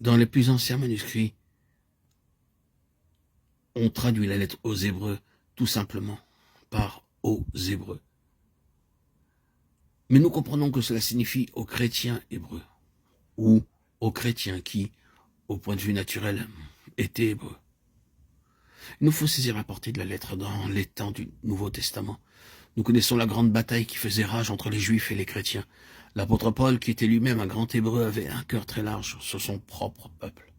Dans les plus anciens manuscrits, on traduit la lettre aux Hébreux tout simplement par aux Hébreux. Mais nous comprenons que cela signifie aux chrétiens hébreux, ou aux chrétiens qui, au point de vue naturel, étaient hébreux. Il nous faut saisir la portée de la lettre dans les temps du Nouveau Testament. Nous connaissons la grande bataille qui faisait rage entre les Juifs et les chrétiens. L'apôtre Paul, qui était lui-même un grand hébreu, avait un cœur très large sur son propre peuple.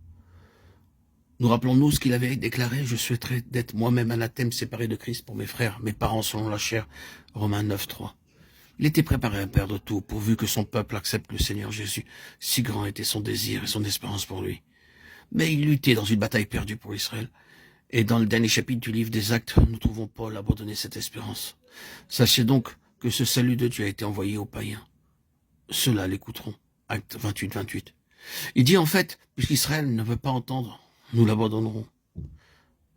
Nous rappelons-nous ce qu'il avait déclaré: « Je souhaiterais d'être moi-même anathème, séparé de Christ pour mes frères, mes parents selon la chair » Romains 9, 3. Il était préparé à perdre tout, pourvu que son peuple accepte le Seigneur Jésus. Si grand était son désir et son espérance pour lui. Mais il luttait dans une bataille perdue pour Israël. Et dans le dernier chapitre du livre des Actes, nous trouvons Paul abandonner cette espérance. Sachez donc que ce salut de Dieu a été envoyé aux païens. Ceux-là l'écouteront. Acte 28, 28. Il dit en fait, puisqu'Israël ne veut pas entendre, nous l'abandonnerons.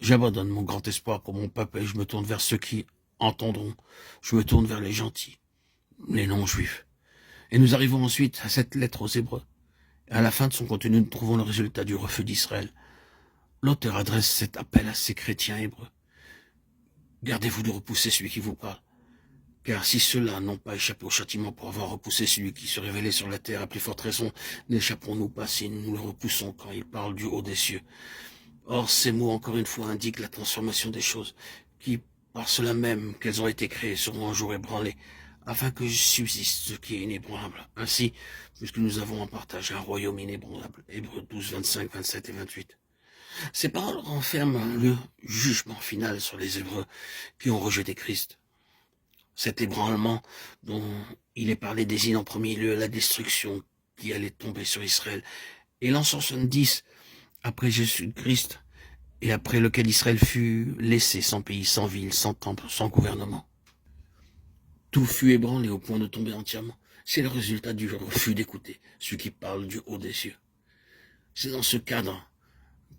J'abandonne mon grand espoir pour mon peuple et je me tourne vers ceux qui entendront. Je me tourne vers les gentils, les non-juifs. Et nous arrivons ensuite à cette lettre aux Hébreux. Et à la fin de son contenu, nous trouvons le résultat du refus d'Israël. L'auteur adresse cet appel à ces chrétiens hébreux. Gardez-vous de repousser celui qui vous parle. Car si ceux-là n'ont pas échappé au châtiment pour avoir repoussé celui qui se révélait sur la terre, à plus forte raison, n'échapperons-nous pas si nous le repoussons quand il parle du haut des cieux. Or, ces mots, encore une fois, indiquent la transformation des choses, qui, par cela même qu'elles ont été créées, seront un jour ébranlées, afin que subsiste ce qui est inébranlable. Ainsi, puisque nous avons en partage un royaume inébranlable. Hébreux 12, 25, 27 et 28. Ces paroles renferment le jugement final sur les Hébreux qui ont rejeté Christ. Cet ébranlement dont il est parlé désigne en premier lieu la destruction qui allait tomber sur Israël. Et l'an 70, après Jésus-Christ, et après lequel Israël fut laissé sans pays, sans ville, sans temple, sans gouvernement. Tout fut ébranlé au point de tomber entièrement. C'est le résultat du refus d'écouter ceux qui parlent du haut des cieux. C'est dans ce cadre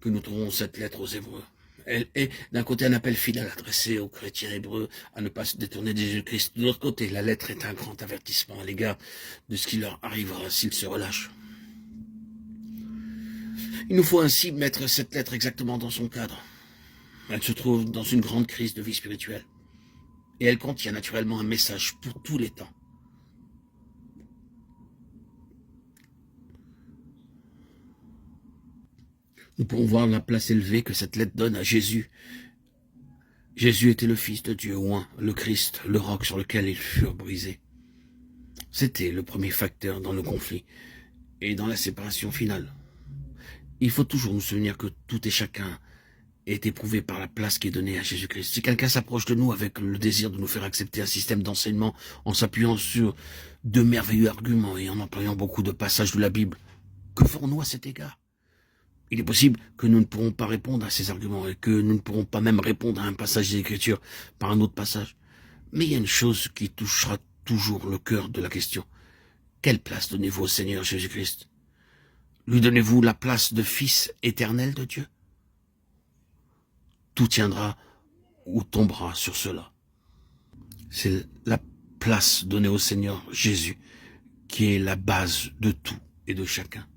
que nous trouvons cette lettre aux Hébreux. Elle est d'un côté un appel final adressé aux chrétiens hébreux à ne pas se détourner de Jésus-Christ. De l'autre côté, la lettre est un grand avertissement à l'égard de ce qui leur arrivera s'ils se relâchent. Il nous faut ainsi mettre cette lettre exactement dans son cadre. Elle se trouve dans une grande crise de vie spirituelle. Et elle contient naturellement un message pour tous les temps. Nous pouvons voir la place élevée que cette lettre donne à Jésus. Jésus était le Fils de Dieu oint, le Christ, le roc sur lequel ils furent brisés. C'était le premier facteur dans le conflit et dans la séparation finale. Il faut toujours nous souvenir que tout et chacun est éprouvé par la place qui est donnée à Jésus-Christ. Si quelqu'un s'approche de nous avec le désir de nous faire accepter un système d'enseignement en s'appuyant sur de merveilleux arguments et en employant beaucoup de passages de la Bible, que ferons-nous à cet égard? Il est possible que nous ne pourrons pas répondre à ces arguments et que nous ne pourrons pas même répondre à un passage des Écritures par un autre passage. Mais il y a une chose qui touchera toujours le cœur de la question. Quelle place donnez-vous au Seigneur Jésus-Christ? Lui donnez-vous la place de Fils éternel de Dieu? Tout tiendra ou tombera sur cela. C'est la place donnée au Seigneur Jésus qui est la base de tout et de chacun.